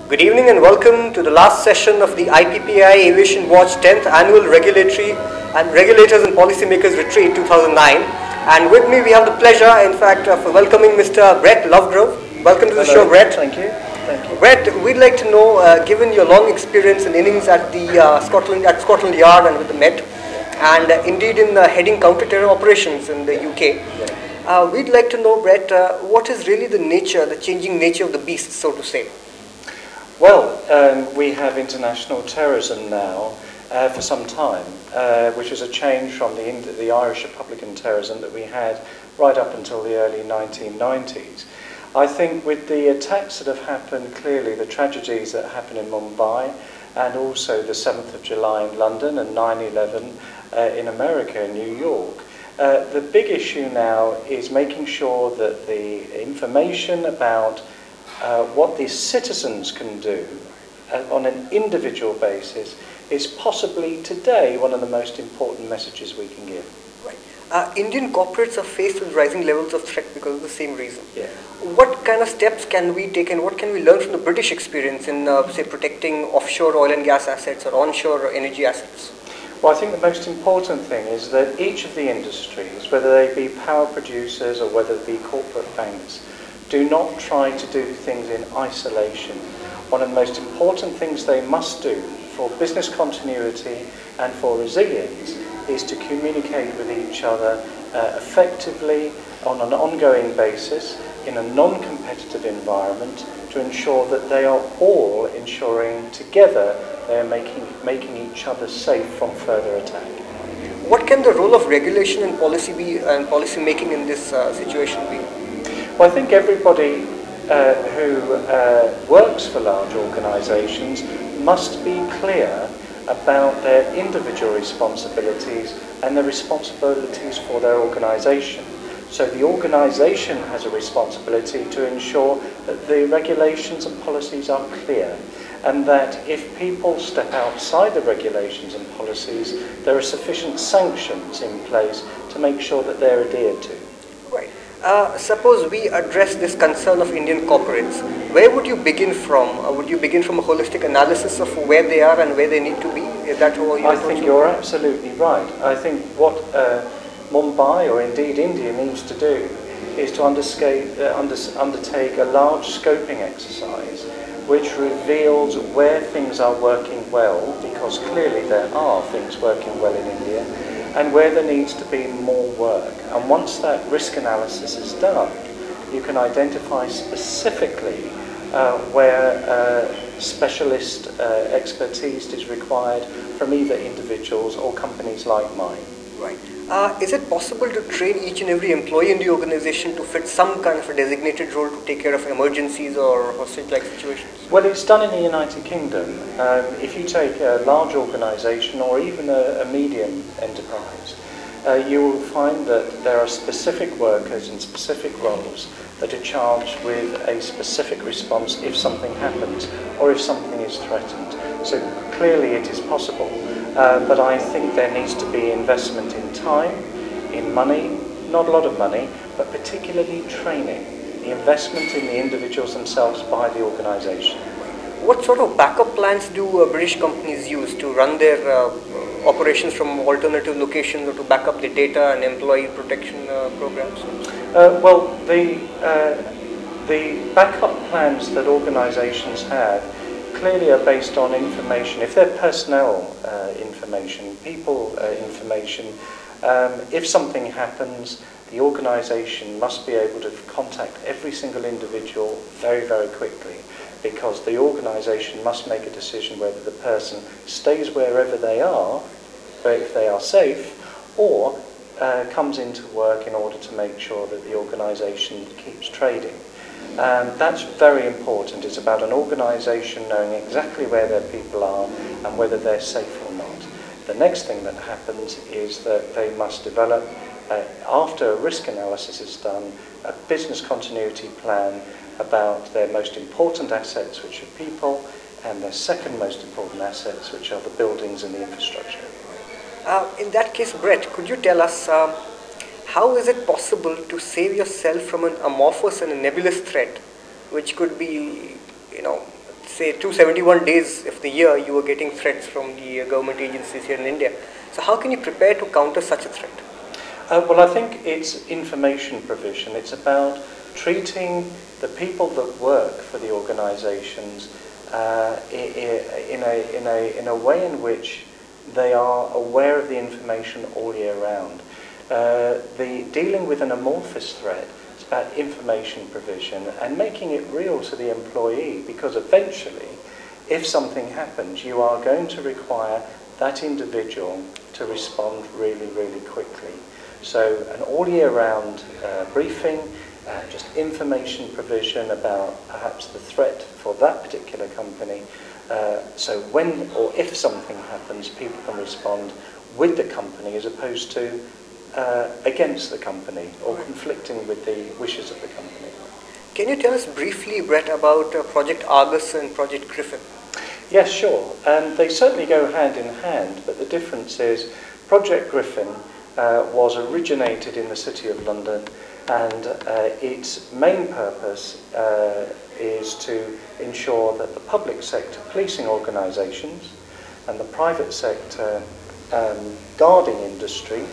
Good evening and welcome to the last session of the IPPAI Aviation Watch 10th Annual Regulators and Policymakers Retreat 2009. And with me we have the pleasure, in fact, of welcoming Mr. Brett Lovegrove. Welcome to the show, Brett. Thank you. Thank you. Brett, we'd like to know, given your long experience and innings at the Scotland Yard and with the Met, and indeed in heading counter-terror operations in the UK, we'd like to know, Brett, what is really the changing nature of the beast, so to say? Well, we have international terrorism now for some time, which is a change from the Irish Republican terrorism that we had right up until the early 1990s. I think with the attacks that have happened, clearly the tragedies that happened in Mumbai and also the 7th of July in London and 9/11 in America, in New York, the big issue now is making sure that the information about what these citizens can do on an individual basis is possibly today one of the most important messages we can give. Right. Indian corporates are faced with rising levels of threat because of the same reason. Yeah. What kind of steps can we take and what can we learn from the British experience in, say, protecting offshore oil and gas assets or onshore energy assets? Well, I think the most important thing is that each of the industries, whether they be power producers or whether they be corporate banks, do not try to do things in isolation. One of the most important things they must do for business continuity and for resilience is to communicate with each other effectively on an ongoing basis in a non-competitive environment to ensure that they are all ensuring together they are making each other safe from further attack. What can the role of regulation and policy be and policy making in this situation be? Well, I think everybody who works for large organisations must be clear about their individual responsibilities and the responsibilities for their organisation. So the organisation has a responsibility to ensure that the regulations and policies are clear, and that if people step outside the regulations and policies, there are sufficient sanctions in place to make sure that they're adhered to. Right. Suppose we address this concern of Indian corporates. Where would you begin from? Would you begin from a holistic analysis of where they are and where they need to be? Is that how you I think you're absolutely right. I think what Mumbai, or indeed India, needs to do is to undertake a large scoping exercise which reveals where things are working well, because clearly there are things working well in India, and where there needs to be more work. And once that risk analysis is done, you can identify specifically where specialist expertise is required from either individuals or companies like mine. Right. Is it possible to train each and every employee in the organization to fit some kind of a designated role to take care of emergencies or hostage-like situations? Well, it's done in the United Kingdom. If you take a large organisation or even a medium enterprise, you will find that there are specific workers in specific roles that are charged with a specific response if something happens or if something is threatened. So clearly it is possible, but I think there needs to be investment in time, in money, not a lot of money, but particularly training, the investment in the individuals themselves by the organisation. What sort of backup plans do British companies use to run their operations from alternative locations or to back up the data and employee protection programs? Well, the backup plans that organisations have clearly are based on information. If they're personnel information, people information, if something happens, the organisation must be able to contact every single individual very, very quickly, because the organisation must make a decision whether the person stays wherever they are, if they are safe, or comes into work in order to make sure that the organisation keeps trading. That's very important. It's about an organisation knowing exactly where their people are and whether they're safe or not. The next thing that happens is that they must develop, after a risk analysis is done, a business continuity plan about their most important assets, which are people, and their second most important assets, which are the buildings and the infrastructure. In that case, Brett, could you tell us how is it possible to save yourself from an amorphous and a nebulous threat, which could be, say 271 days of the year, you were getting threats from the government agencies here in India. So how can you prepare to counter such a threat? Well, I think it's information provision. It's about treating the people that work for the organisations in a way in which they are aware of the information all year round. Dealing with an amorphous threat is about information provision and making it real to the employee, because eventually, if something happens, you are going to require that individual to respond really, really quickly. So an all year round briefing, just information provision about perhaps the threat for that particular company. So when or if something happens, people can respond with the company as opposed to against the company or conflicting with the wishes of the company. Can you tell us briefly, Brett, about Project Argus and Project Griffin? Yes, sure. They certainly go hand in hand, but the difference is Project Griffin was originated in the City of London, and its main purpose is to ensure that the public sector policing organisations and the private sector guarding industry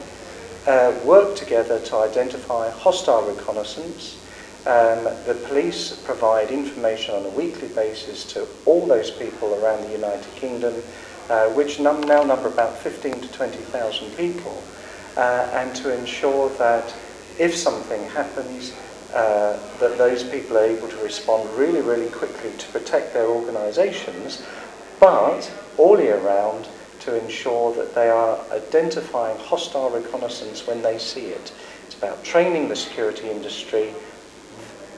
work together to identify hostile reconnaissance. The police provide information on a weekly basis to all those people around the United Kingdom, which now number about 15 to 20,000 people, and to ensure that if something happens, that those people are able to respond really, really quickly to protect their organisations, but all year round to ensure that they are identifying hostile reconnaissance when they see it. It's about training the security industry,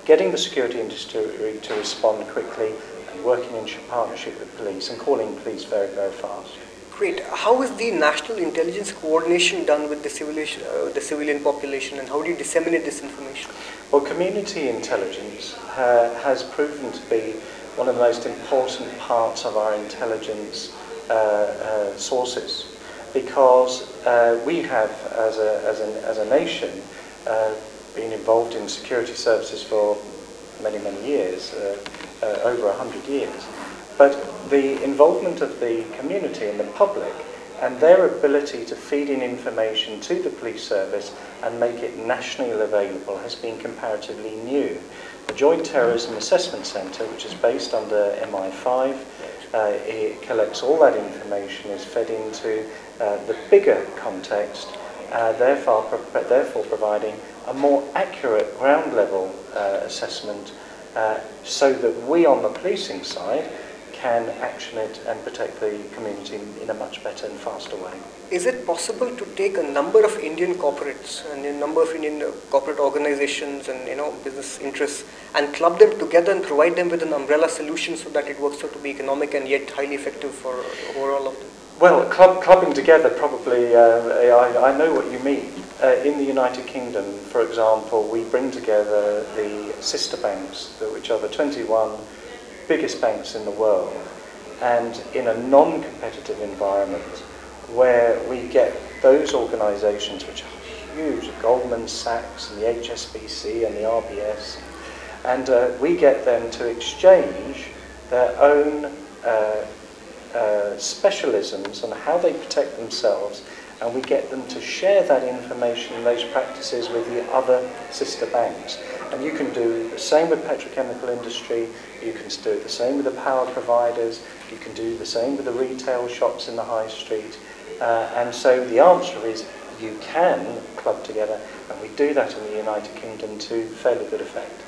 getting the security industry to respond quickly, and working in partnership with police and calling police very, very fast. Great. How is the national intelligence coordination done with the civilian population, and how do you disseminate this information? Well, community intelligence has proven to be one of the most important parts of our intelligence sources, because we have, as a nation, been involved in security services for many, many years, over 100 years. But the involvement of the community and the public and their ability to feed in information to the police service and make it nationally available has been comparatively new. The Joint Terrorism Assessment Centre, which is based under MI5, it collects all that information, is fed into the bigger context, therefore providing a more accurate ground level assessment so that we on the policing side can action it and protect the community in a much better and faster way. Is it possible to take a number of Indian corporates and a number of Indian corporate organizations and business interests and club them together and provide them with an umbrella solution so that it works out to be economic and yet highly effective for overall of them? Well, clubbing together probably, I know what you mean. In the United Kingdom, for example, we bring together the sister banks, which are the 21 biggest banks in the world, and in a non-competitive environment where we get those organisations which are huge, Goldman Sachs and the HSBC and the RBS, and we get them to exchange their own specialisms on how they protect themselves, and we get them to share that information and those practices with the other sister banks. And you can do the same with petrochemical industry, you can do the same with the power providers, you can do the same with the retail shops in the high street. And so the answer is you can club together, and we do that in the United Kingdom to fairly good effect.